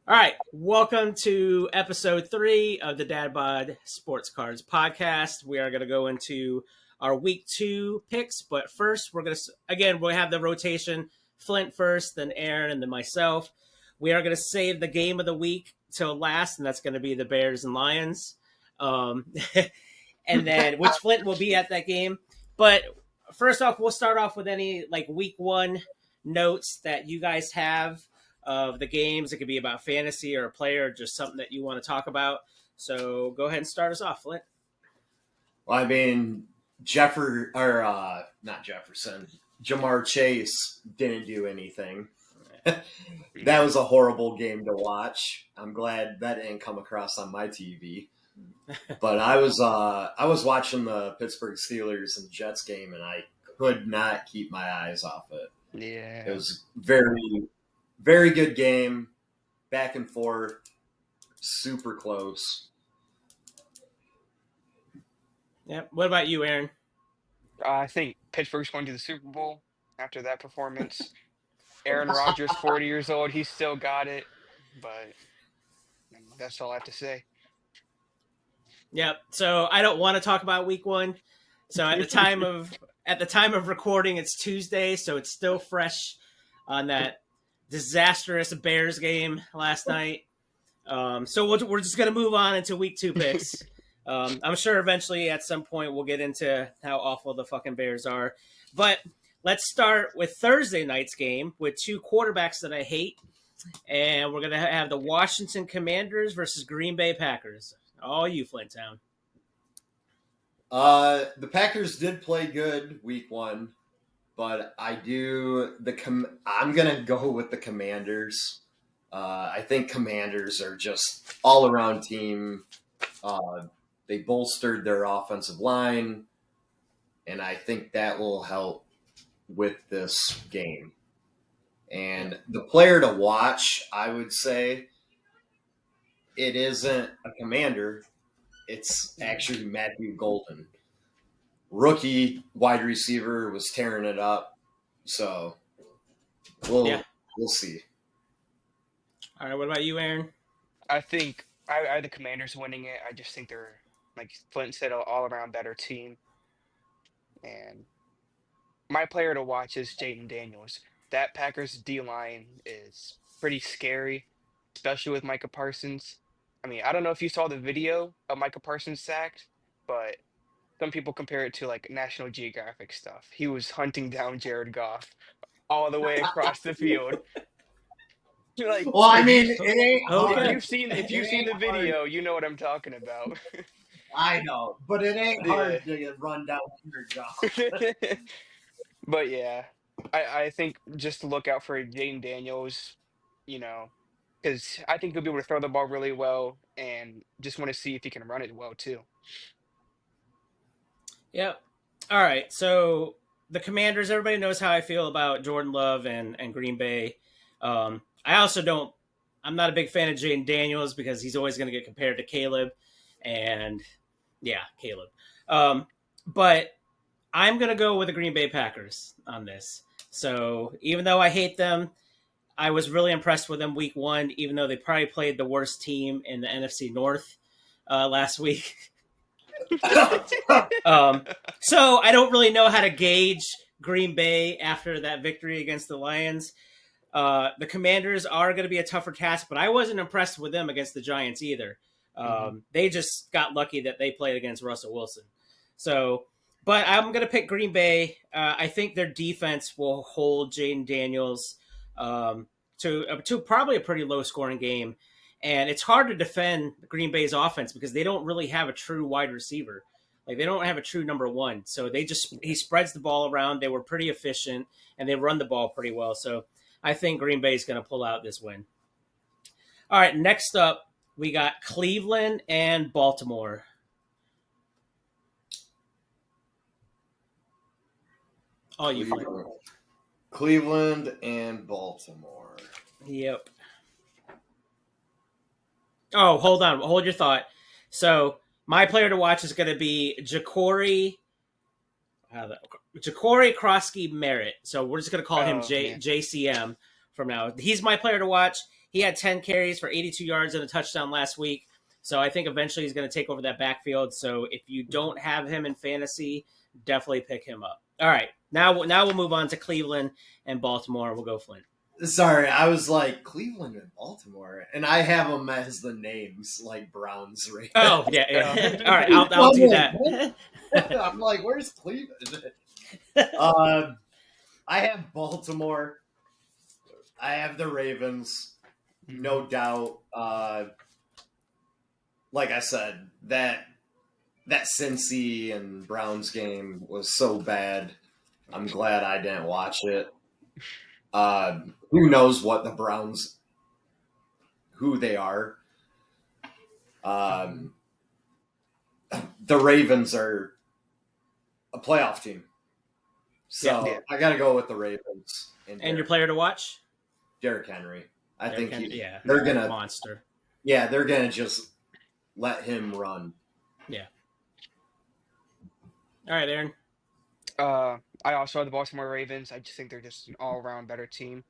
All right, welcome to episode 3 of the DadBodSportsCards podcast. We are going to go into our week 2 picks, but first we're going to we'll have the rotation: Flint first, then Aaron, and then myself. We are going to save the game of the week till last, and that's going to be the Bears and Lions. Um, and then which Flint will be at that game. But first off, we'll start off with any week 1 notes that you guys have of the games. It could be about fantasy or a player, or just something that you want to talk about. So go ahead and start us off, Flint. Well, I mean, not Jefferson, Jamar Chase didn't do anything. That was a horrible game to watch. I'm glad that didn't come across on my TV. But I was watching the Pittsburgh Steelers and Jets game, and I could not keep my eyes off it. Yeah. It was very, very good game, back and forth, super close. Yeah. What about you, Aaron? I think Pittsburgh's going to the Super Bowl after that performance. Aaron Rodgers, 40 years old, he still got it, but that's all I have to say. Yep. So I don't want to talk about week 1. So at the time of recording, it's Tuesday, so it's still fresh on that disastrous Bears game last night. So we're just going to move on into week 2 picks. I'm sure eventually at some point we'll get into how awful the fucking Bears are. But let's start with Thursday night's game with 2 quarterbacks that I hate. And we're going to have the Washington Commanders versus Green Bay Packers. All you, Flinttown. The Packers did play good week 1, but I'm gonna go with the Commanders. I think Commanders are just all around team. They bolstered their offensive line, and I think that will help with this game. And the player to watch, I would say, it isn't a Commander. It's actually Matthew Golden. Rookie wide receiver was tearing it up. So we'll see. All right, what about you, Aaron? I think I have the Commanders winning it. I just think they're, like Flint said, an all-around better team. And my player to watch is Jaden Daniels. That Packers D-line is pretty scary, especially with Micah Parsons. I mean, I don't know if you saw the video of Micah Parsons sacked, but some people compare it to like National Geographic stuff. He was hunting down Jared Goff all the way across the field. Like, Well, I mean, it ain't hard. if you've seen the video, you know what I'm talking about. I know, but it ain't hard to get run down your job. But yeah, I think just to look out for Jaden Daniels, because I think he'll be able to throw the ball really well, and just want to see if he can run it well too. Yep. All right. So the Commanders, everybody knows how I feel about Jordan Love and Green Bay. I also don't. I'm not a big fan of Jaden Daniels because he's always going to get compared to Caleb, and Caleb. But I'm going to go with the Green Bay Packers on this. So even though I hate them, I was really impressed with them week 1, even though they probably played the worst team in the NFC North last week. So I don't really know how to gauge Green Bay after that victory against the Lions. The Commanders are going to be a tougher task, but I wasn't impressed with them against the Giants either. They just got lucky that they played against Russell Wilson. So, but I'm going to pick Green Bay. I think their defense will hold Jaden Daniels to probably a pretty low scoring game. And it's hard to defend Green Bay's offense because they don't really have a true wide receiver. Like, they don't have a true number 1. So he spreads the ball around. They were pretty efficient, and they run the ball pretty well. So I think Green Bay is going to pull out this win. All right, next up, we got Cleveland and Baltimore. All you Flint. Cleveland and Baltimore. Yep. Oh, hold on. Hold your thought. So my player to watch is going to be Ja'Cory Krosky Merritt. So we're just going to call him JCM from now. He's my player to watch. He had 10 carries for 82 yards and a touchdown last week. So I think eventually he's going to take over that backfield. So if you don't have him in fantasy, definitely pick him up. All right, now we'll move on to Cleveland and Baltimore. We'll go Flint. Sorry, I was like Cleveland and Baltimore, and I have them as the names like Browns. Right? Oh yeah. All right, I'll do that. I'm like, where's Cleveland? I have Baltimore. I have the Ravens, no doubt. Like I said, that Cincy and Browns game was so bad. I'm glad I didn't watch it. Who knows what the Browns, who they are. The Ravens are a playoff team. So I got to go with the Ravens. And your player to watch? Derrick Henry. I think they're going to monster. Yeah, they're going to just let him run. Yeah. All right, Aaron. I also have the Baltimore Ravens. I just think they're just an all-around better team.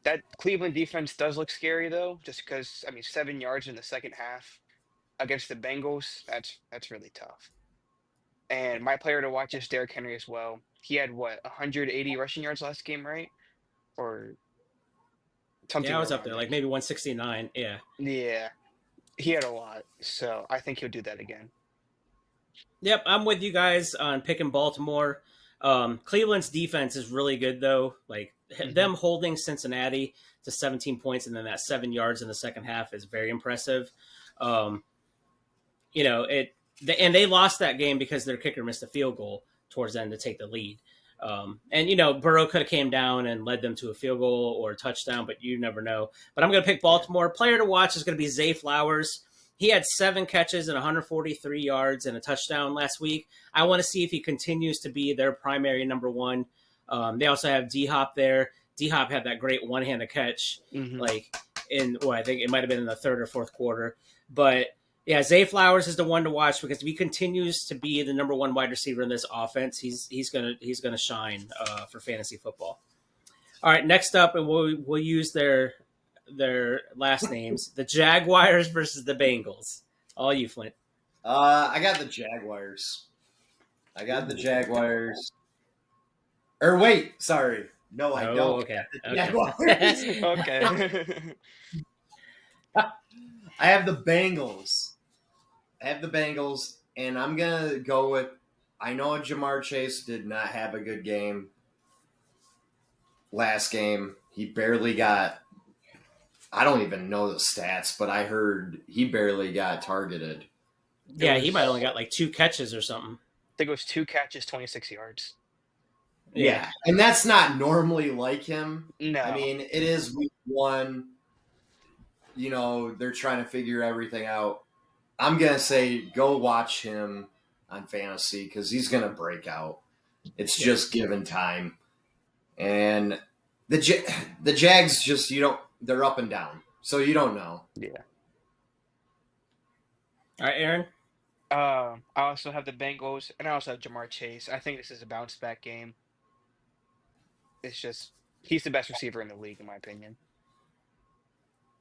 That Cleveland defense does look scary though, just because 7 yards in the second half against the Bengals, that's really tough. And my player to watch is Derrick Henry as well. He had 180 rushing yards last game, right? Or something. Yeah, I was up there, like maybe 169. Yeah. Yeah, he had a lot, so I think he'll do that again. Yep, I'm with you guys on picking Baltimore. Cleveland's defense is really good, though. Like them holding Cincinnati to 17 points and then that 7 yards in the second half is very impressive. And they lost that game because their kicker missed a field goal towards the end to take the lead. Burrow could have came down and led them to a field goal or a touchdown, but you never know. But I'm going to pick Baltimore. Player to watch is going to be Zay Flowers. He had 7 catches and 143 yards and a touchdown last week. I want to see if he continues to be their primary number one. They also have D-Hop there. D-Hop had that great one-handed catch, I think it might have been in the third or fourth quarter. But yeah, Zay Flowers is the one to watch because if he continues to be the number one wide receiver in this offense, he's gonna shine for fantasy football. All right, next up, and we'll use their last names: the Jaguars versus the Bengals. All you, Flint. I got the Jaguars. Or wait, sorry. No, I don't. Okay. Jaguars. Okay. I have the Bengals. And I'm going to go with, I know Jamar Chase did not have a good game last game. He barely got, I don't even know the stats, but I heard he barely got targeted. Yeah, he might only got like 2 catches or something. I think it was 2 catches, 26 yards. Yeah, and that's not normally like him. No. I mean, it is week 1. They're trying to figure everything out. I'm going to say go watch him on fantasy because he's going to break out. It's just given time. And the Jags just, they're up and down. So you don't know. Yeah. All right, Aaron? I also have the Bengals, and I also have Jamar Chase. I think this is a bounce-back game. It's just, he's the best receiver in the league, in my opinion.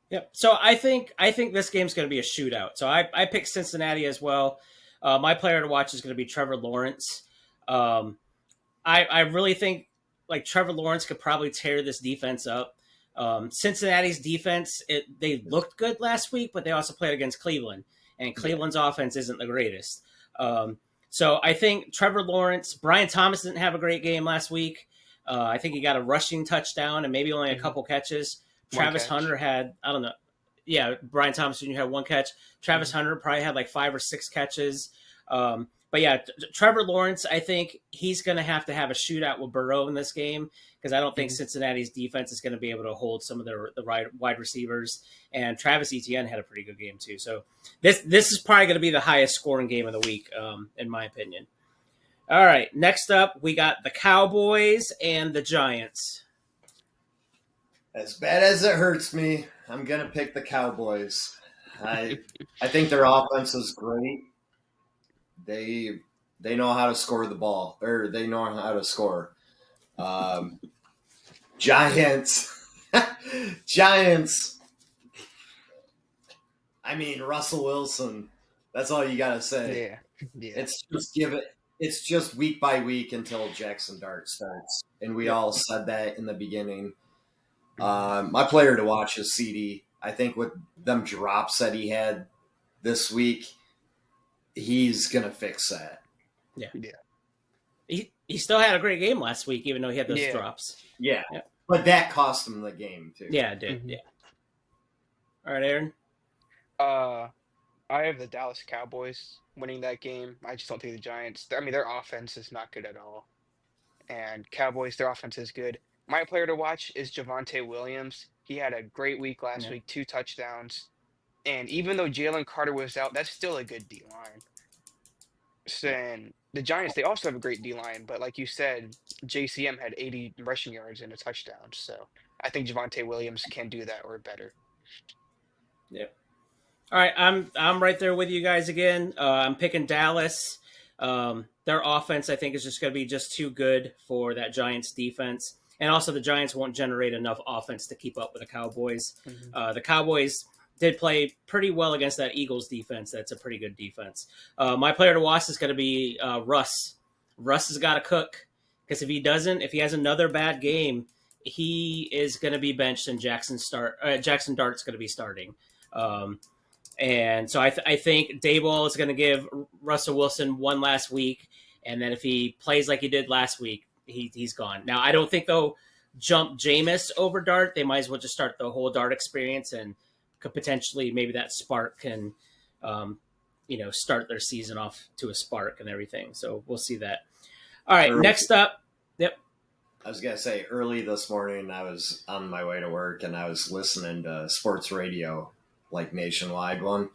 Yep. So I think this game's going to be a shootout. So I picked Cincinnati as well. My player to watch is going to be Trevor Lawrence. I really think like Trevor Lawrence could probably tear this defense up. Cincinnati's defense, they looked good last week, but they also played against Cleveland, and Cleveland's offense isn't the greatest. So I think Trevor Lawrence, Brian Thomas didn't have a great game last week. I think he got a rushing touchdown and maybe only a couple catches. Travis Hunter had, I don't know. Yeah, Brian Thomas Jr. had 1 catch. Travis Hunter probably had like 5 or 6 catches. But yeah, Trevor Lawrence, I think he's going to have a shootout with Burrow in this game because I don't think Cincinnati's defense is going to be able to hold some of the wide receivers. And Travis Etienne had a pretty good game too. So this is probably going to be the highest scoring game of the week, in my opinion. All right, next up, we got the Cowboys and the Giants. As bad as it hurts me, I'm going to pick the Cowboys. I think their offense is great. They know how to score the ball, or they know how to score. Giants, Giants. I mean, Russell Wilson. That's all you gotta say. Yeah, yeah. It's just give it. It's just week by week until Jackson Dart starts, and we Yep. all said that in the beginning. Mhm. My player to watch is CD. I think with them drops that he had this week, he's gonna fix that. Yeah. Yeah. He still had a great game last week, even though he had those Yeah. drops. Yeah, Yeah. but that cost him the game too. Yeah, it did. Mhm. Yeah. All right, Aaron. Uh, I have the Dallas Cowboys winning that game. I just don't think the Giants. I mean, their offense is not good at all, and Cowboys, their offense is good. My player to watch is Javonte Williams. He had a great week last Yeah. week, 2 touchdowns. And even though Jalen Carter was out, that's still a good D line. Yeah. And the Giants, they also have a great D line, but like you said, JCM had 80 rushing yards and a touchdown. So I think Javonte Williams can do that or better. Yeah. All right, I'm right there with you guys again. I'm picking Dallas. Their offense, I think, is just going to be just too good for that Giants defense, and also the Giants won't generate enough offense to keep up with the Cowboys. Mhm. The Cowboys did play pretty well against that Eagles defense. That's a pretty good defense. My player to watch is going to be Russ. Russ has got to cook because if he doesn't, if he has another bad game, he is going to be benched and Jackson Dart's going to be starting. Um, and so I think Dayball is going to give Russell Wilson one last week, and then if he plays like he did last week, he's gone. Now I don't think they'll jump Jameis over Dart. They might as well just start the whole Dart experience, and could potentially maybe that spark can, start their season off to a spark and everything. So we'll see that. All right, Early, next up. Yep. I was gonna say early this morning. I was on my way to work and I was listening to sports radio, like nationwide one,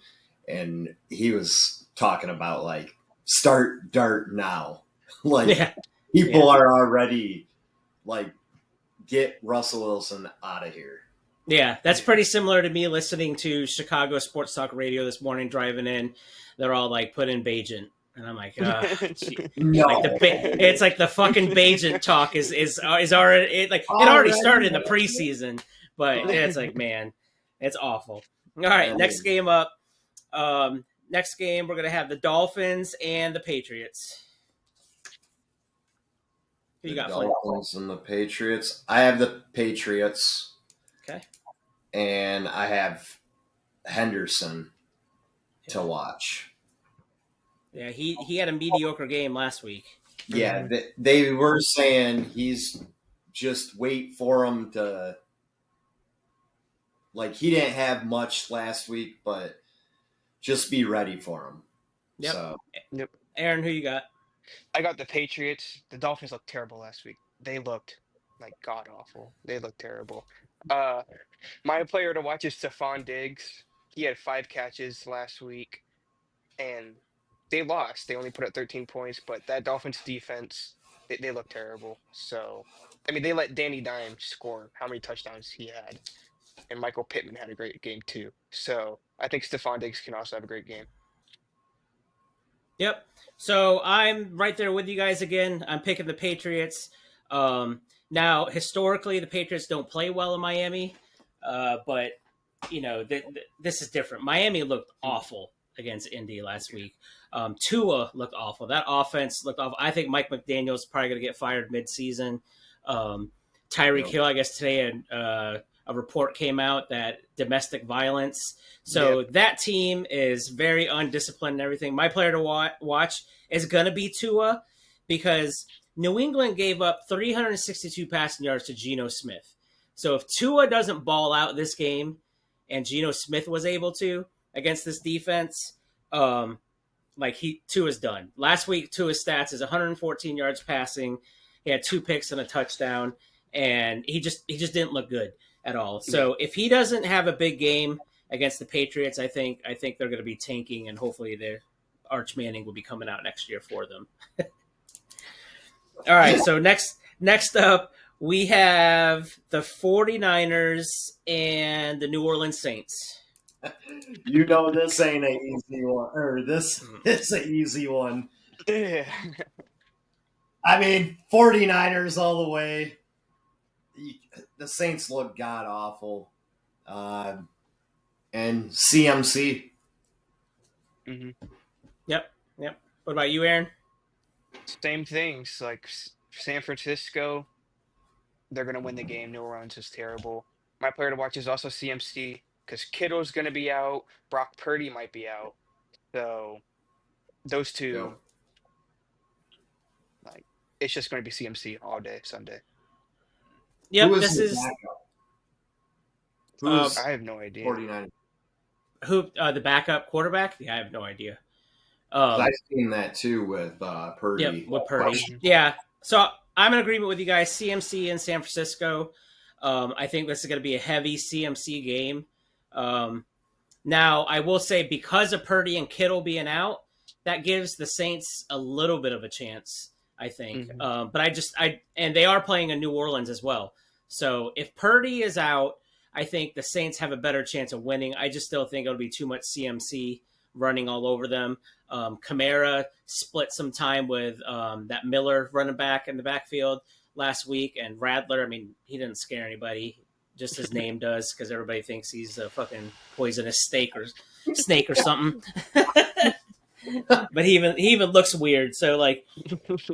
and he was talking about like start Dart now. Like Yeah. people Yeah. are already like get Russell Wilson out of here. Yeah, that's pretty similar to me listening to Chicago sports talk radio this morning driving in. They're all like, put in Bajent. And I'm like, like No, it's like the fucking Bajent talk is already it already started in the preseason, but it's like, man, it's awful. All right, next game up. Next game we're gonna have the Dolphins and the Patriots. Who you The got, Flint? Dolphins and the Patriots. I have the Patriots. Okay. And I have Henderson to watch. Yeah, he had a mediocre game last week. Yeah, they were saying he's just wait for him to. Like, he didn't have much last week, but just be ready for him. Yep. So, Yep. Aaron, who you got? I got the Patriots. The Dolphins looked terrible last week. They looked like god awful. They looked terrible. Uh, my player to watch is Stephon Diggs. He had 5 catches last week, and they lost. They only put up 13 points, but that Dolphins defense, they look terrible. So, I mean, they let Danny Dimes score how many touchdowns he had, and Michael Pittman had a great game too. So, I think Stephon Diggs can also have a great game. Yep. So I'm right there with you guys again. I'm picking the Patriots. Now, historically, the Patriots don't play well in Miami, but this is different. Miami looked awful against Indy last week. Tua looked awful. That offense looked awful. I think Mike McDaniel's probably going to get fired mid-season. Tyreek Hill, I guess today, a report came out that domestic violence. So that team is very undisciplined and everything. My player to watch is going to be Tua because New England gave up 362 passing yards to Geno Smith. So if Tua doesn't ball out this game and Geno Smith was able to against this defense, Tua's done. Last week, Tua's stats is 114 yards passing. He had 2 picks and a touchdown, and he just didn't look good at all. So if he doesn't have a big game against the Patriots, I think they're going to be tanking, and hopefully their Arch Manning will be coming out next year for them. All right, so next up, we have the 49ers and the New Orleans Saints. you know this ain't an easy one. Or this is an easy one. Yeah. I mean, 49ers all the way. the Saints look god awful. And CMC. Hmm. Yep. Yep. What about you, Aaron? Same things. Like San Francisco, they're gonna win the game. New Orleans is terrible. My player to watch is also CMC because Kittle's gonna be out. Brock Purdy might be out. So those Yep. two, like, it's just gonna be CMC all day Sunday. Who Yep. is This the is backup? uh Who's I have no idea. 49? who the backup quarterback. Yeah, I have no idea. Because Um, I've seen that too with Yep, Purdy. with Purdy. Hmm. Yeah. So I'm in agreement with you guys. CMC in San Francisco. I think this is going to be a heavy CMC game. Um, Now, I will say because of Purdy and Kittle being out, that gives the Saints a little bit of a chance, I think. Hmm. But and they are playing in New Orleans as well. So if Purdy is out, I think the Saints have a better chance of winning. I just still think it'll be too much CMC running all over them. Kamara split some time with that Miller running back in the backfield last week, and Radler. I mean, he didn't scare anybody, just his name does, because everybody thinks he's a fucking poisonous snake or something. But he even looks weird. So like,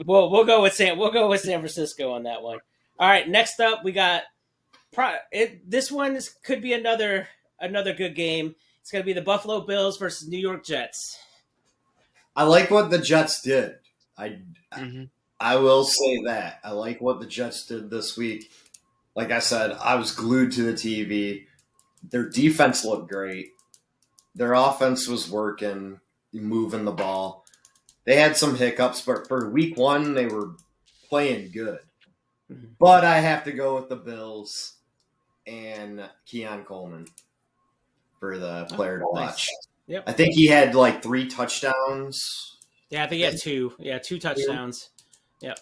we'll go with San Francisco on that one. All right, next up we got this one could be another good game. It's gonna be the Buffalo Bills versus New York Jets. I like what the Jets did. I Hmm. I will say that. I like what the Jets did this week. Like I said, I was glued to the TV. Their defense looked great. Their offense was working, moving the ball. They had some hiccups, but for week one, they were playing good. Mhm. But I have to go with the Bills and Keon Coleman for the player to watch. Nice. Yep. I think he had like 3 touchdowns. Yeah, I think he had two. Yeah, two touchdowns. Yep.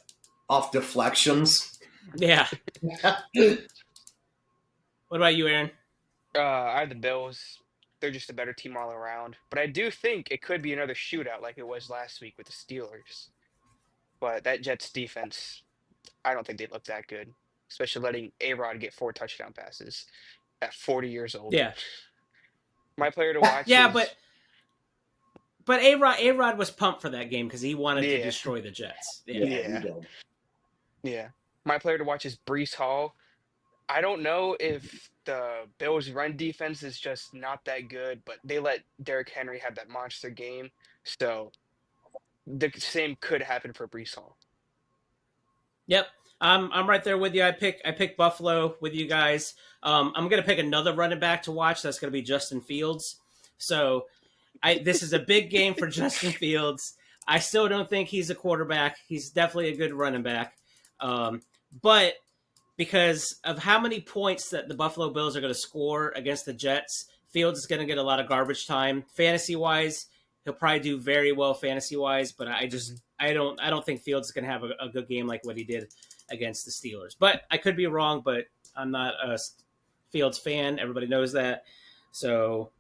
Off deflections. Yeah. What about you, Aaron? I have the Bills. They're just a better team all around. But I do think it could be another shootout like it was last week with the Steelers. But that Jets defense, I don't think they look that good, especially letting A-Rod get 4 touchdown passes at 40 years old. Yeah. My player to watch Yeah, is, but A-Rod was pumped for that game because he wanted to yeah, destroy the Jets. Yeah. Yeah, he yeah, did. yeah. My player to watch is Brees Hall. I don't know if the Bills' run defense is just not that good, but they let Derrick Henry have that monster game. So the same could happen for Brees Hall. Yep. I'm right there with you. I pick Buffalo with you guys. I'm gonna pick another running back to watch. That's gonna be Justin Fields. So this is a big game for Justin Fields. I still don't think he's a quarterback. He's definitely a good running back. But because of how many points that the Buffalo Bills are going to score against the Jets, Fields is going to get a lot of garbage time. Fantasy wise, he'll probably do very well fantasy wise, but Mhm. I don't think Fields is going to have a good game like what he did against the Steelers. But I could be wrong, but I'm not a Fields fan. Everybody knows that. So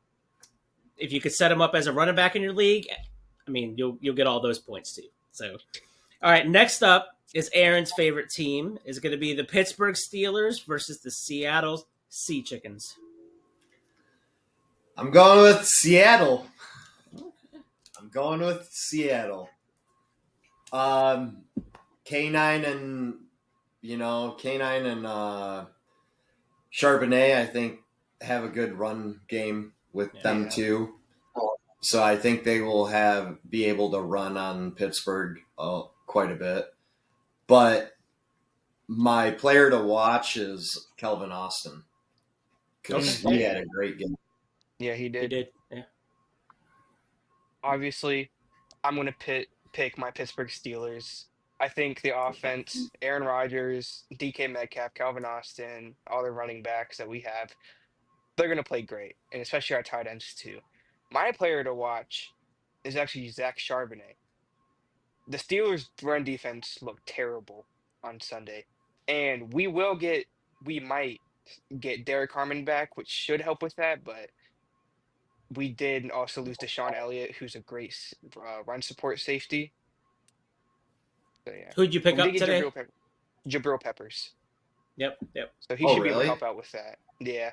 if you could set him up as a running back in your league, I mean, you'll get all those points too. So all right, next up is Aaron's favorite team. Is going to be the Pittsburgh Steelers versus the Seattle Sea Chickens. I'm going with Seattle. I'm going with Seattle. K9 and K9 and Charbonnet, I think, have a good run game with them Yeah. too. So I think they will be able to run on Pittsburgh quite a bit. But my player to watch is Kelvin Austin because Okay, he yeah, had a great game. Yeah, he he did. did. Yeah, Obviously, I'm going to pick my Pittsburgh Steelers. I think the offense, Aaron Rodgers, DK Metcalf, Calvin Austin, all the running backs that we have, they're going to play great, and especially our tight ends too. My player to watch is actually Zach Charbonnet. The Steelers' run defense looked terrible on Sunday, and we might get Derek Harmon back, which should help with that, but we did also lose Deshaun Elliott, who's a great run support safety. So yeah, who'd you but pick we did up get today? Jabril Peppers. Yep. Yep. So he Oh, should be able to really? help out with that. Yeah.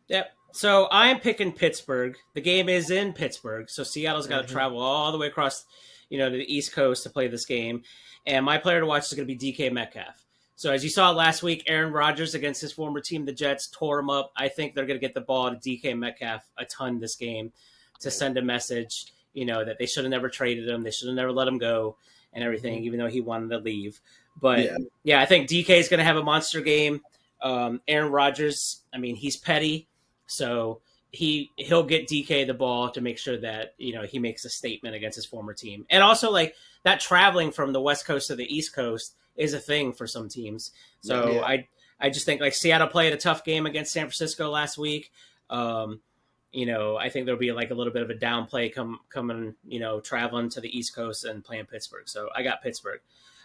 Yep. So I'm picking Pittsburgh. The game is in Pittsburgh, so Seattle's got to Hmm. travel all the way across, to the East Coast to play this game. And my player to watch is going to be DK Metcalf. So as you saw last week, Aaron Rodgers against his former team, the Jets, tore him up. I think they're going to get the ball to DK Metcalf a ton this game to send a message, that they should have never traded him, they should have never let him go, and everything, even though he wanted to leave. But Yeah. yeah, I think DK is going to have a monster game. Aaron Rodgers, I mean, he's petty. So he'll get DK the ball to make sure that he makes a statement against his former team, and also like that traveling from the West Coast to the East Coast is a thing for some teams. So Yeah. I just think like Seattle played a tough game against San Francisco last week. I think there'll be like a little bit of a downplay coming traveling to the East Coast and playing Pittsburgh. So I got Pittsburgh.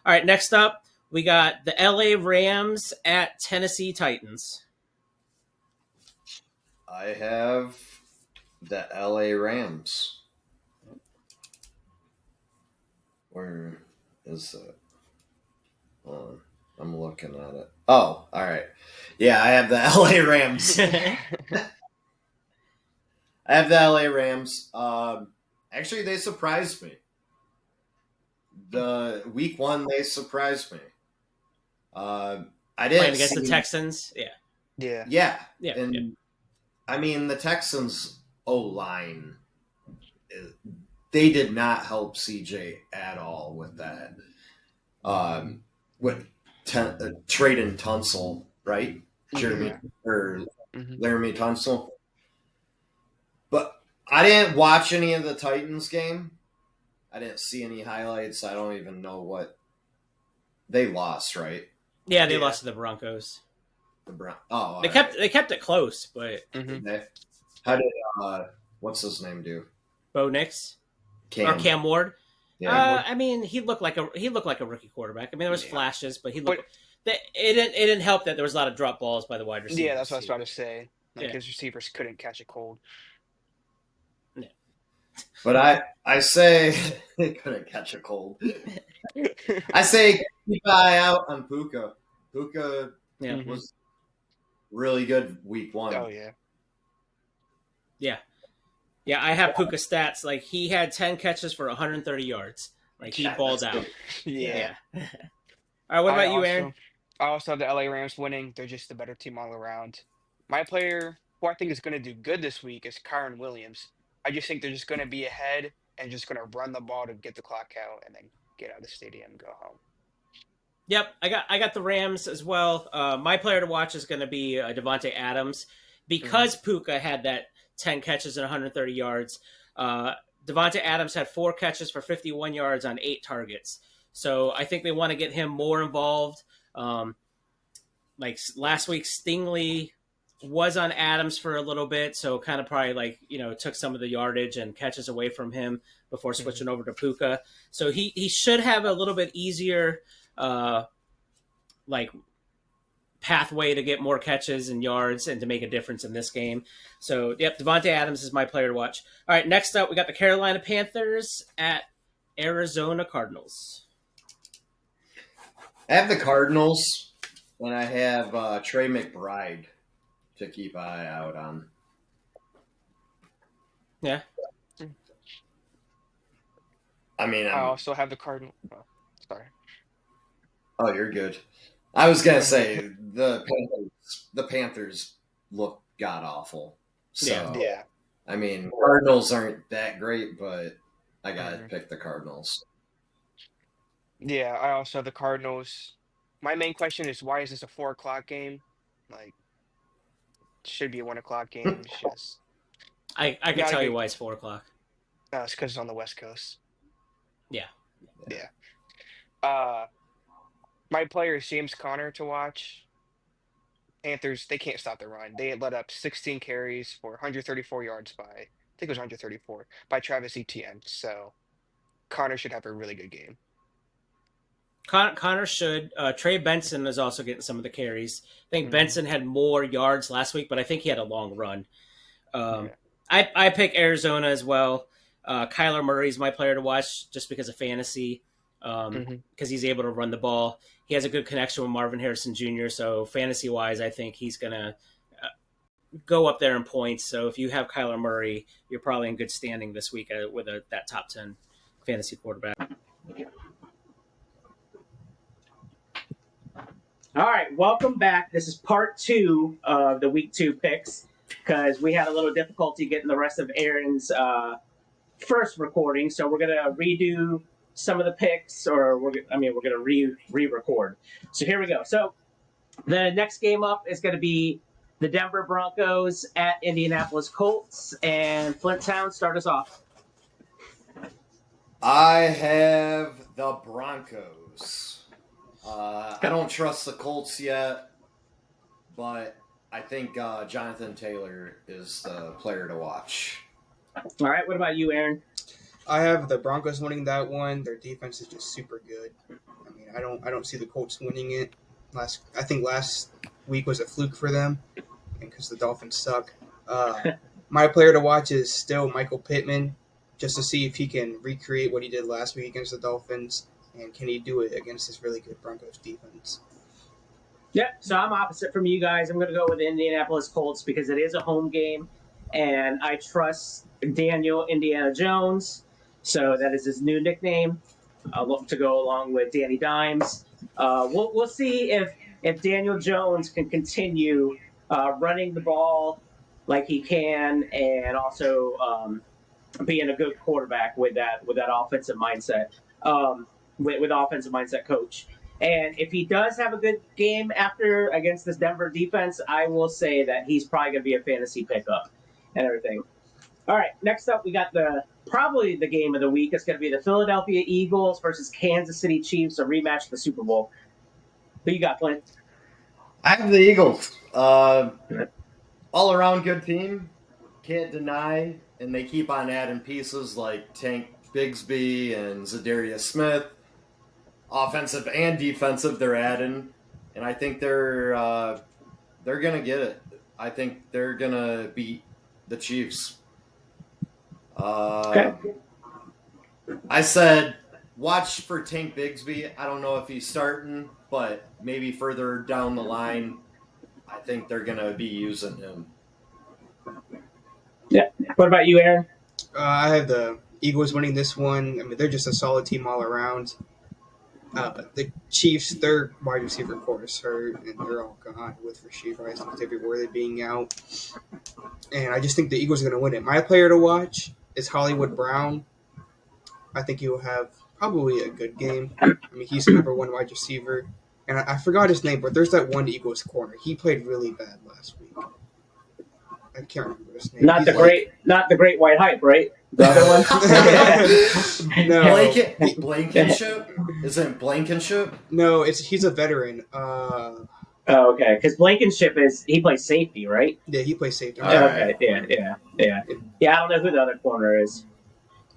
All right, next up we got the LA Rams at Tennessee Titans. I have the LA Rams. Where is it? I'm looking at it. Oh, all right. Yeah, I have the LA Rams. I have the LA Rams. Actually, they surprised me. The week one, they surprised me. I didn't Playing against see, the Texans. Yeah. Yeah. Yeah, Yeah. and Yeah. I mean the Texans O line. They did not help CJ at all with that. With Traden Tunsil, right? Jeremy Yeah. or Hmm. Laramie Tunsil. But I didn't watch any of the Titans game. I didn't see any highlights. I don't even know what they lost, right? Yeah, they Yeah. lost to the Broncos. The Oh, They all kept right. they kept it close, but Hmm. Okay. How did what's his name do? Bo Nix or Cam. Cam Ward. Yeah. I mean, he looked like a rookie quarterback. I mean, there was Yeah. flashes, but But it didn't help that there was a lot of drop balls by the wide receivers. yeah, that's what I was about to say. Like Yeah. his receivers couldn't catch a cold. But I say they couldn't catch a cold. I say keep an eye out on Puka. Puka Yeah. Mhm. was really good week one. Oh yeah. Yeah. Yeah, I have Puka stats. Like he had 10 catches for 130 yards. Like he Yeah, balled that's out. good. Yeah. Yeah. All right, what about you, Aaron? I also have the LA Rams winning. They're just the better team all around. My player, who I think is going to do good this week, is Kyron Williams. I just think they're just going to be ahead and just going to run the ball to get the clock out and then get out of the stadium and go home. Yep, I got the Rams as well. My player to watch is going to be Devontae Adams because Puka had that 10 catches and 130 yards. Devontae Adams had 4 catches for 51 yards on 8 targets. So I think they want to get him more involved. Like last week, Stingley was on Adams for a little bit, so kind of probably took some of the yardage and catches away from him before switching over to Puka. So he should have a little bit easier pathway to get more catches and yards and to make a difference in this game. So yep, Devontae Adams is my player to watch. All right, next up we got the Carolina Panthers at Arizona Cardinals. I have the Cardinals, and I have Trey McBride to keep an eye out on. Yeah. I mean, I also have the Cardinal. Oh, sorry. Oh, you're good. I was gonna say the Panthers look god awful. So Yeah. I mean, Cardinals aren't that great, but I gotta pick the Cardinals. Yeah, I also have the Cardinals. My main question is why is this a 4 o'clock game? Like, should be a 1 o'clock game. It's just I can not a tell you good. why it's 4 o'clock. No, it's because it's on the West Coast. Yeah. Yeah. Uh, my player is James Conner to watch. Panthers, they can't stop the run. They let up 16 carries for 134 yards by, I think it was 134, by Travis Etienne. So Connor should have a really good game. Connor should. Trey Benson is also getting some of the carries. I think Benson had more yards last week, but I think he had a long run. I pick Arizona as well. Kyler Murray is my player to watch just because of fantasy. Mhm. he's able to run the ball. He has a good connection with Marvin Harrison Jr., so fantasy-wise, I think he's going to go up there in points. So if you have Kyler Murray, you're probably in good standing this week with that top 10 fantasy quarterback. All right, welcome back. This is part 2 of the week 2 picks because we had a little difficulty getting the rest of Aaron's first recording, so we're gonna redo some of the picks, or we're gonna re-record. So here we go. So the next game up is going to be the Denver Broncos at Indianapolis Colts, and Flinttown, start us off. I have the Broncos. I don't trust the Colts yet, but I think Jonathan Taylor is the player to watch. All right, what about you, Aaron? I have the Broncos winning that one. Their defense is just super good. I mean, I don't see the Colts winning it. I think last week was a fluke for them, because the Dolphins suck. My player to watch is still Michael Pittman, just to see if he can recreate what he did last week against the Dolphins, and can he do it against this really good Broncos defense. Yeah, so I'm opposite from you guys. I'm going to go with the Indianapolis Colts because it is a home game, and I trust Daniel Indiana Jones, so that is his new nickname. I'll look to go along with Danny Dimes. We'll see if Daniel Jones can continue running the ball like he can, and also being a good quarterback with that offensive mindset, with offensive mindset coach. And if he does have a good game after against this Denver defense, I will say that he's probably going to be a fantasy pickup and everything. All right, next up we got probably the game of the week. It's going to be the Philadelphia Eagles versus Kansas City Chiefs, a rematch of the Super Bowl. Who you got, Clint? I have the Eagles. All around good team. Can't deny. And they keep on adding pieces like Tank Bigsby and Zadarius Smith. Offensive and defensive, they're adding. And I think they're going to get it. I think they're going to beat the Chiefs. Okay. I said, watch for Tank Bigsby. I don't know if he's starting, but maybe further down the line, I think they're going to be using him. Yeah. What about you, Aaron? I have the Eagles winning this one. I mean, they're just a solid team all around. The Chiefs, their wide receiver core is hurt, and they're all gone with Rasheed Rice and Xavier Worthy being out. And I just think the Eagles are going to win it. My player to watch is Hollywood Brown. I think he will have probably a good game. I mean, he's the number 1 wide receiver. And I forgot his name, but there's that one Eagles corner. He played really bad last week. I can't remember his name. Not the great white hype, right? The other one? No. Blankenship? Isn't Blankenship? No, he's a veteran. Oh, okay. Because Blankenship he plays safety, right? Yeah, he plays safety. Okay, yeah. Yeah, I don't know who the other corner is.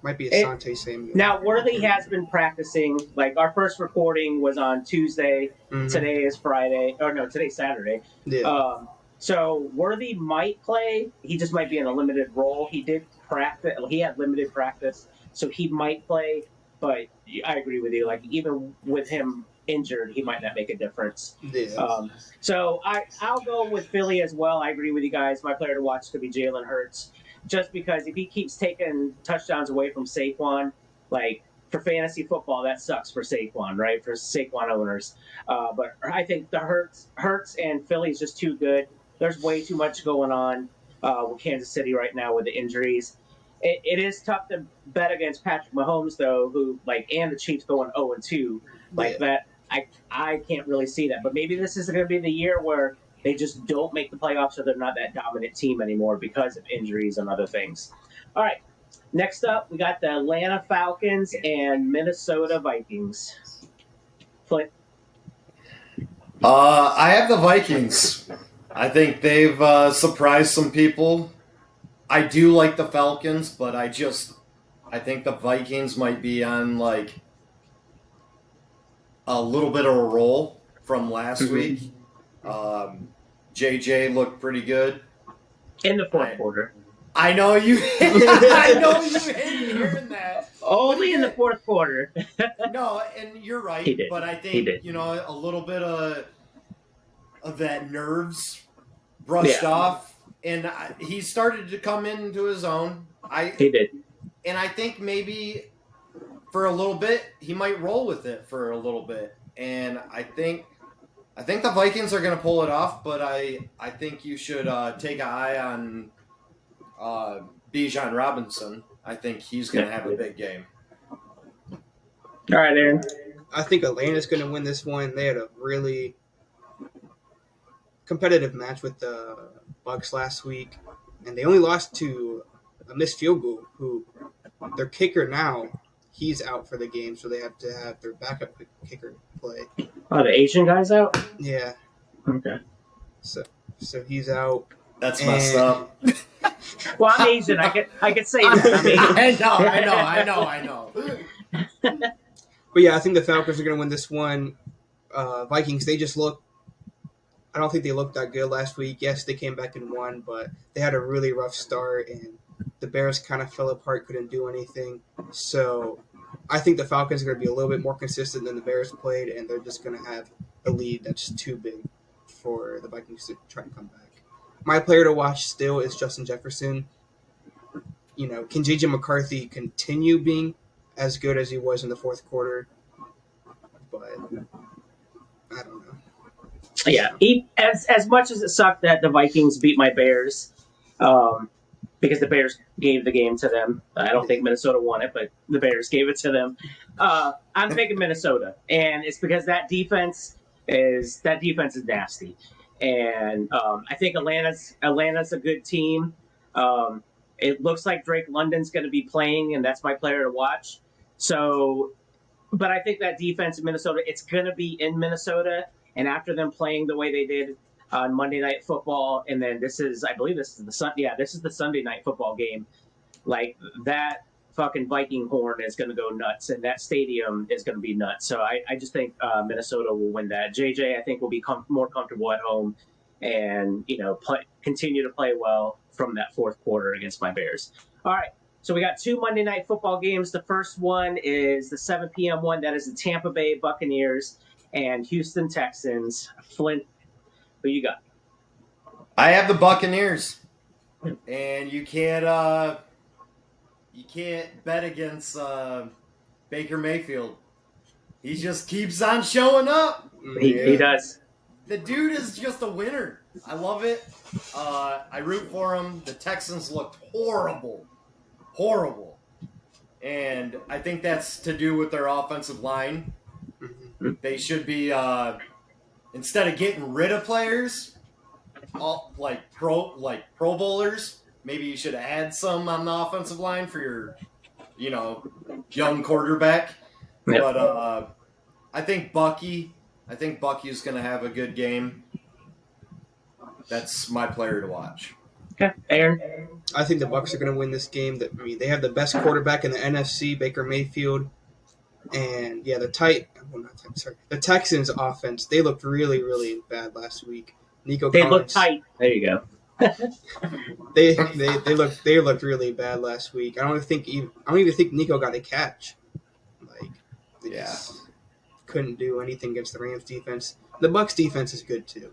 Might be Asante Samuel. Now, Worthy has been practicing. Like, our first recording was on Tuesday. Mm-hmm. Today is Friday. Oh, no, today's Saturday. Yeah. So Worthy might play. He just might be in a limited role. He did practice. He had limited practice, so he might play. But I agree with you. Like, even with him injured, he might not make a difference. Yeah. So I'll go with Philly as well. I agree with you guys. My player to watch could be Jalen Hurts, just because if he keeps taking touchdowns away from Saquon, like, for fantasy football, that sucks for Saquon, right? For Saquon owners. But I think the Hurts and Philly is just too good. There's way too much going on with Kansas City right now with the injuries. It is tough to bet against Patrick Mahomes, though, and the Chiefs going 0-2 that. I can't really see that. But maybe this is going to be the year where they just don't make the playoffs, or they're not that dominant team anymore because of injuries and other things. All right. Next up, we got the Atlanta Falcons and Minnesota Vikings. Flint? I have the Vikings. I think they've surprised some people. I do like the Falcons, but I think the Vikings might be on like a little bit of a roll from last week. JJ looked pretty good in the fourth quarter. I know you. I know you hate hearing that. Only in the again- fourth quarter. No, and you're right. He did. But I He think did. a little bit of that nerves brushed Yeah. off, and he started to come into his own. He did. And I think maybe for a little bit he might roll with it for a little bit, and I think the Vikings are going to pull it off. But I think you should take an eye on Bijan Robinson. I think he's going to have a big game. All right, Aaron. I think Atlanta's going to win this one. They had a really competitive match with the Bucks last week, and they only lost to a missed field goal. Who their kicker now, he's out for the game, so they have to have their backup kicker play. Oh, the Asian guy's out? Yeah, Okay. so he's out. That's messed up. Well, I'm Asian. I could say that. I'm Asian. I know. But yeah, I think the Falcons are going to win this one. Vikings, they just look. I don't think they looked that good last week. Yes, they came back and won, but they had a really rough start, and the Bears kind of fell apart, couldn't do anything. So I think the Falcons are going to be a little bit more consistent than the Bears played, and they're just going to have a lead that's too big for the Vikings to try and come back. My player to watch still is Justin Jefferson. Can J.J. McCarthy continue being as good as he was in the fourth quarter? But I don't know. Yeah. As much as it sucked that the Vikings beat my Bears, because the Bears gave the game to them. I don't think Minnesota won it, but the Bears gave it to them. I'm picking Minnesota, and it's because that defense is nasty, and I think Atlanta's a good team. It looks like Drake London's going to be playing, and that's my player to watch. So, but I think that defense in Minnesota, it's going to be in Minnesota, and after them playing the way they did on Monday Night Football, and then I believe this is the Sunday Night Football game. Like, that fucking Viking horn is going to go nuts, and that stadium is going to be nuts. So I just think Minnesota will win that. JJ, I think, will be more comfortable at home, and continue to play well from that fourth quarter against my Bears. All right. So we got two Monday Night Football games. The first one is the 7 p.m. one. That is the Tampa Bay Buccaneers and Houston Texans. Flint, who you got? I have the Buccaneers, and you can't bet against Baker Mayfield. He just keeps on showing up. He does. The dude is just a winner. I love it. I root for him. The Texans looked horrible. And I think that's to do with their offensive line. They should be, instead of getting rid of players, like Pro Bowlers, maybe you should add some on the offensive line for your, young quarterback. Yep. But I think Bucky's going to have a good game. That's my player to watch. Okay, Aaron. I think the Bucs are going to win this game. They have the best quarterback in the NFC, Baker Mayfield, and the Texans' offense. They looked really, really bad last week. Nico They Collins, look tight. There you go. they looked really bad last week. I don't even think Nico got a catch. They just couldn't do anything against the Rams defense. The Bucs defense is good too.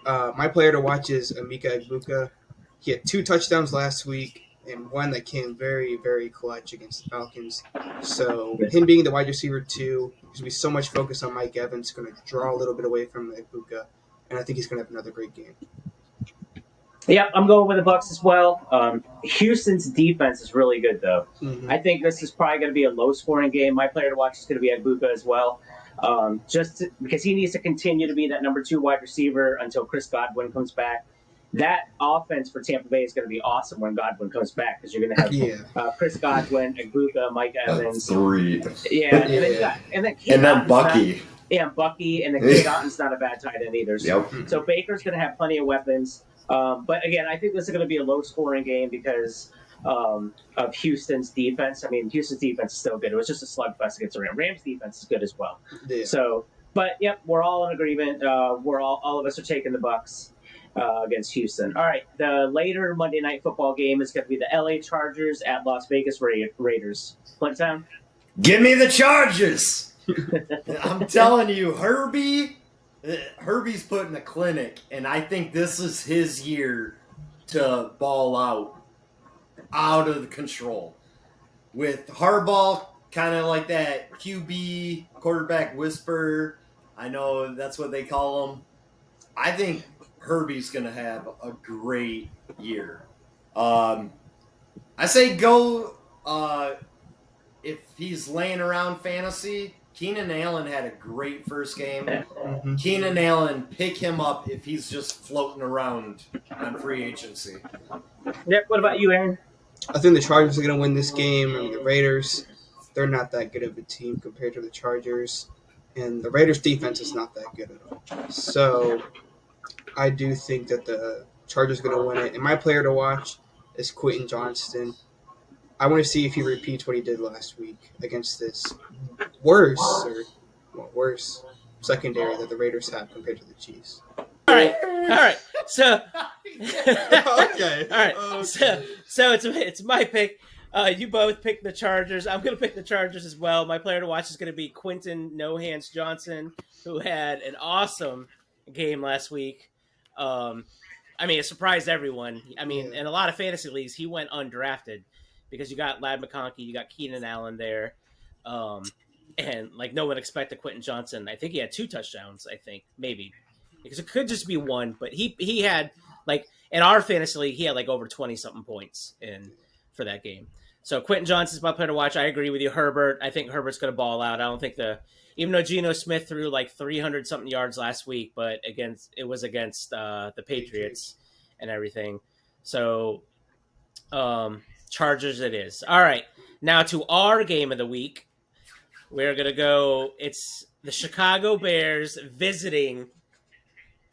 My player to watch is Emeka Egbuka. He had 2 touchdowns last week and one that came very, very clutch against the Falcons. So him being the wide receiver 2, there's going to be so much focus on Mike Evans, going to draw a little bit away from Egbuka, and I think he's going to have another great game. Yeah, I'm going with the Bucs as well. Houston's defense is really good, though. Mm-hmm. I think this is probably going to be a low-scoring game. My player to watch is going to be Egbuka as well, because he needs to continue to be that number 2 wide receiver until Chris Godwin comes back. That offense for Tampa Bay is going to be awesome when Godwin comes back, because you're going to have Chris Godwin, Egbuka, Mike Evans. 3. Yeah, and then Bucky. Bucky, and then Kate Otton's not a bad tight end either. So Baker's going to have plenty of weapons. But again, I think this is going to be a low-scoring game because of Houston's defense. I mean, Houston's defense is still good. It was just a slugfest against the Rams. Rams' defense is good as well. Yeah. So, but yep, we're all in agreement. We're all of us are taking the Bucs. against Houston. All right, the later Monday Night Football game is going to be the LA Chargers at Las Vegas Raiders. Flinttown? Give me the Chargers. I'm telling you, Herbie's putting a clinic, and I think this is his year to ball out of control. With Harbaugh kind of like that QB quarterback whisperer, I know that's what they call him. I think Herbie's going to have a great year. I say go if he's laying around fantasy. Keenan Allen had a great first game. Mm-hmm. Keenan Allen, pick him up if he's just floating around on free agency. Yep. What about you, Aaron? I think the Chargers are going to win this game. I mean, the Raiders, they're not that good of a team compared to the Chargers. And the Raiders' defense is not that good at all. So I do think that the Chargers are going to win it. And my player to watch is Quentin Johnston. I want to see if he repeats what he did last week against this worse secondary that the Raiders have compared to the Chiefs. All right. So, Okay. All right. So it's my pick. You both picked the Chargers. I'm going to pick the Chargers as well. My player to watch is going to be Quentin No Hands Johnson, who had an awesome game last week. It surprised everyone. In a lot of fantasy leagues, he went undrafted because you got Ladd McConkey, you got Keenan Allen there. And no one expected Quentin Johnson. I think he had 2 touchdowns, maybe. Because it could just be one, but he had in our fantasy league, he had over 20-something points for that game. So Quentin Johnson's my player to watch. I agree with you. Herbert, I think Herbert's going to ball out. I don't think even though Geno Smith threw 300-something yards last week, but it was against the Patriots and everything. So Chargers it is. All right, now to our game of the week. We're going to go, it's the Chicago Bears visiting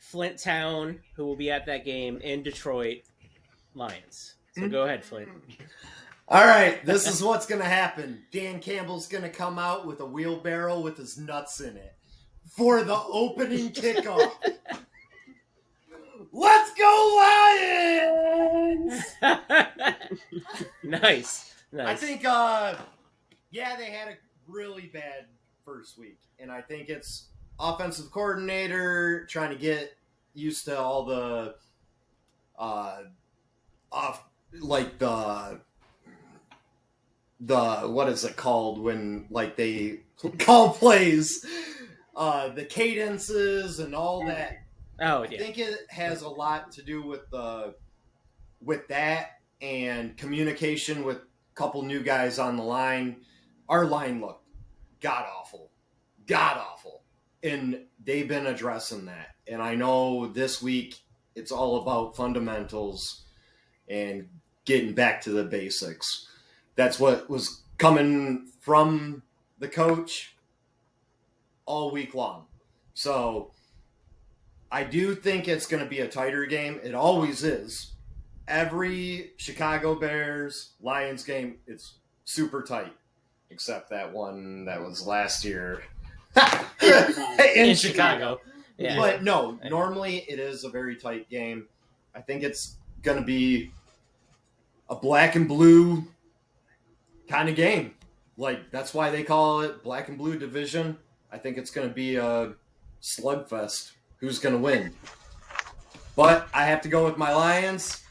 Flinttown, who will be at that game, in Detroit Lions. So go ahead, Flint. All right, this is what's going to happen. Dan Campbell's going to come out with a wheelbarrow with his nuts in it for the opening kickoff. Let's go, Lions! Nice. I think, they had a really bad first week, and I think it's offensive coordinator trying to get used to all the the what is it called when they call plays, the cadences and all that. Oh, I think it has a lot to do with that and communication with a couple new guys on the line. Our line looked god awful, and they've been addressing that. And I know this week it's all about fundamentals and getting back to the basics. That's what was coming from the coach all week long. So I do think it's going to be a tighter game. It always is. Every Chicago Bears Lions game, it's super tight, except that one that was last year in Chicago. Yeah. But no, normally it is a very tight game. I think it's going to be a black and blue kind of game. That's why they call it black and blue division. I think it's going to be a slugfest. Who's going to win? But I have to go with my Lions,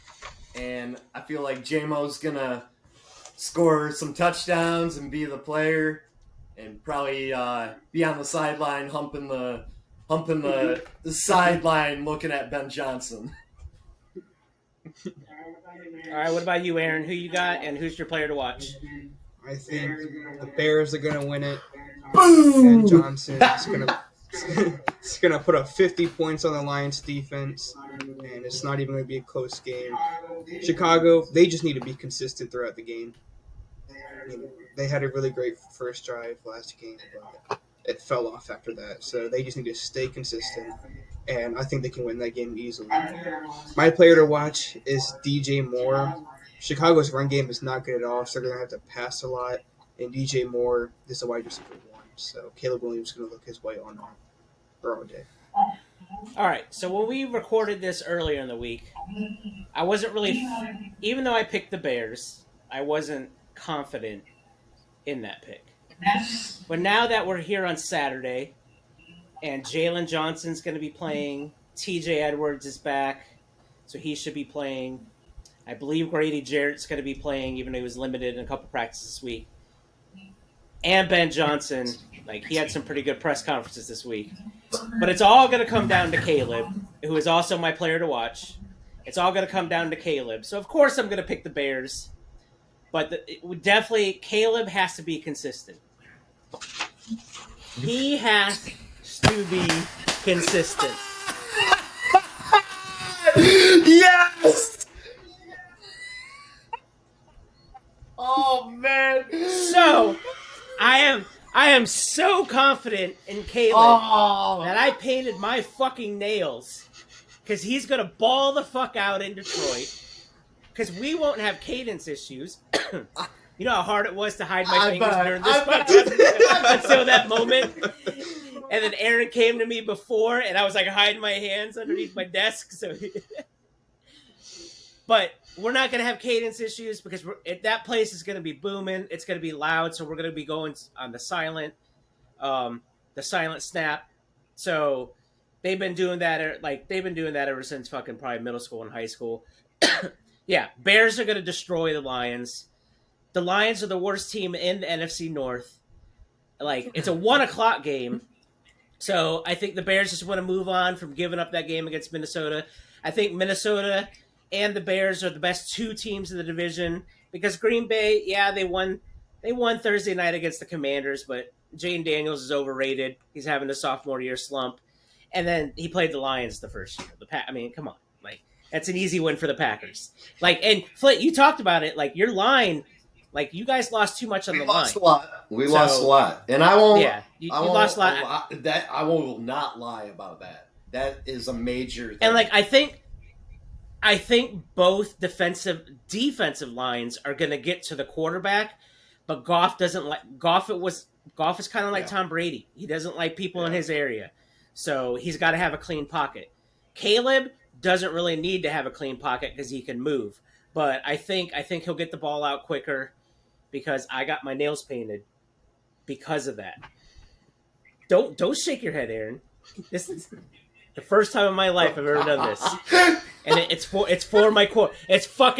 and I feel like J-Mo's going to score some touchdowns and be the player, and probably be on the sideline humping the sideline looking at Ben Johnson. All right, what about you, Aaron? Who you got, and who's your player to watch? I think the Bears are going to win it. Boom! Ben Johnson is going to put up 50 points on the Lions defense, and it's not even going to be a close game. Chicago, they just need to be consistent throughout the game. They had a really great first drive last game, but it fell off after that. So they just need to stay consistent, and I think they can win that game easily. My player to watch is DJ Moore. Chicago's run game is not good at all, so they're going to have to pass a lot. And DJ Moore is a wide receiver 1, so Caleb Williams is going to look his way on that for all day. All right. So when we recorded this earlier in the week, I wasn't really, even though I picked the Bears, I wasn't confident in that pick. But now that we're here on Saturday and Jalen Johnson's going to be playing, TJ Edwards is back, so he should be playing. I believe Grady Jarrett's going to be playing, even though he was limited in a couple practices this week. And Ben Johnson, like he had some pretty good press conferences this week. But it's all going to come down to Caleb, who is also my player to watch. It's all going to come down to Caleb. So, of course, I'm going to pick the Bears. But definitely, Caleb has to be consistent. He has to be consistent. Yes! Oh, man. So, I am so confident in Caleb that I painted my fucking nails because he's going to ball the fuck out in Detroit because we won't have cadence issues. You know how hard it was to hide my fingers during this podcast until that moment? And then Aaron came to me before, and I was like hiding my hands underneath my desk. So, but we're not going to have cadence issues because that place is going to be booming. It's going to be loud, so we're going to be going on the silent snap. So they've been doing that ever since fucking probably middle school and high school. Yeah, Bears are going to destroy the Lions. The Lions are the worst team in the NFC North. Like, it's a 1:00 game. So I think the Bears just want to move on from giving up that game against Minnesota. I think Minnesota and the Bears are the best two teams in the division because Green Bay, yeah, they won Thursday night against the Commanders, but Jane Daniels is overrated. He's having a sophomore year slump. And then he played the Lions the first year. I mean, come on. Like, that's an easy win for the Packers. Like, and Flint, you talked about it. Like, your line, like, you guys lost too much on the line. We lost a lot. And I won't. Yeah, you lost a lot. I will not lie about that. That is a major thing. And, like, I think both defensive lines are going to get to the quarterback, but Goff doesn't like Goff. Goff is kind of like Tom Brady. He doesn't like people in his area, so he's got to have a clean pocket. Caleb doesn't really need to have a clean pocket because he can move, but I think he'll get the ball out quicker because I got my nails painted because of that. Don't shake your head, Aaron. This is the first time in my life I've ever done this. And it's for my quarterback. It's for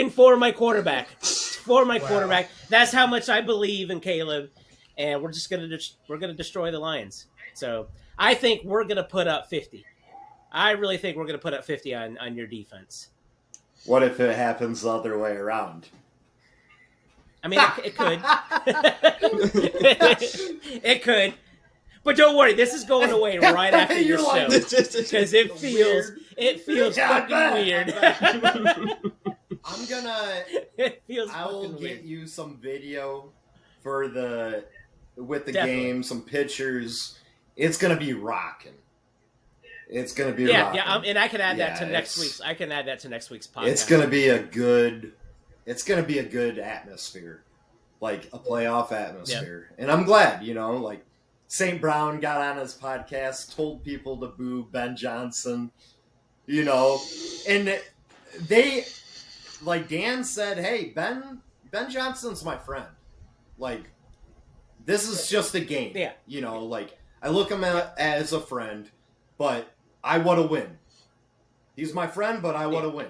my quarterback. That's how much I believe in Caleb, and we're gonna destroy the Lions. So I think we're gonna put up 50. I really think we're gonna put up 50 on your defense. What if it happens the other way around? I mean, it could. It could. But don't worry, this is going away right after your show because it feels fucking weird. I'm gonna. I will get you some video for with the game, some pictures. It's gonna be rocking. It's gonna be rocking. Yeah, and I can add that to next week's. I can add that to next week's podcast. It's gonna be a good. It's gonna be a good atmosphere, like a playoff atmosphere, and I'm glad. Like. St. Brown got on his podcast, told people to boo Ben Johnson, and they, like Dan said, hey, Ben Johnson's my friend. Like, this is just a game. Yeah. Like, I look him as a friend, but I want to win. He's my friend, but I want to win.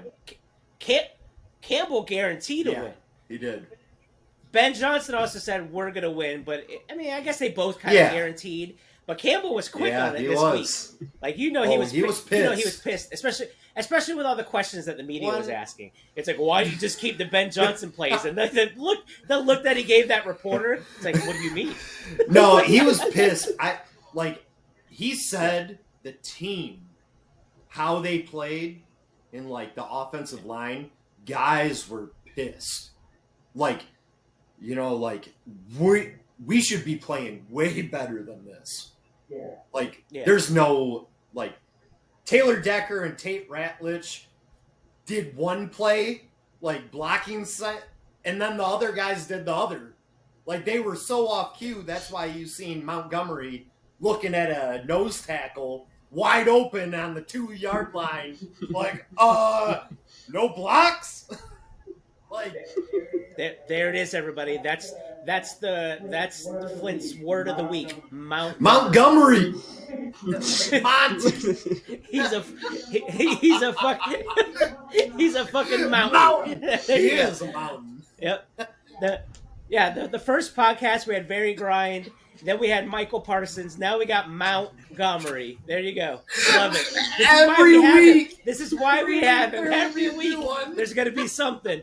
Campbell guaranteed to win. He did. Ben Johnson also said we're going to win, but I guess they both kind of guaranteed. But Campbell was quick on it this week. Like he was pissed. He was pissed, especially with all the questions that the media was asking. It's like, why do you just keep the Ben Johnson plays? And the look that he gave that reporter, it's like, what do you mean? No, he was pissed. He said the team, how they played in like the offensive line, guys were pissed. Like. We should be playing way better than this. Yeah. There's no, Taylor Decker and Tate Ratlich did one play, blocking set, and then the other guys did the other. They were so off cue, that's why you seen Montgomery looking at a nose tackle wide open on the 2-yard line. Like, no blocks? Like, there it is, everybody. That's Flint's word of the week. Montgomery. he's a fucking mountain. He is a mountain. Yep. The first podcast we had Barry Grind, then we had Michael Parsons, now we got Montgomery. There you go. Love it. This is why we have him. Every week there's gonna be something.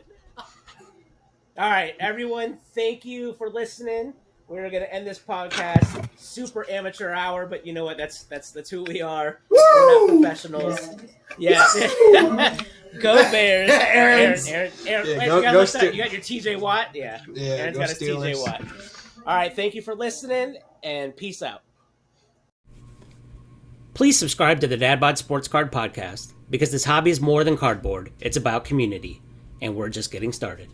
All right, everyone, thank you for listening. We're gonna end this podcast. Super amateur hour, but you know what? That's who we are. Woo! We're not professionals. Yeah. Go Bears. Aaron. Yeah, you got your TJ Watt? Yeah. Aaron's got his TJ Watt. All right, thank you for listening, and peace out. Please subscribe to the DadBod Sports Card Podcast, because this hobby is more than cardboard. It's about community, and we're just getting started.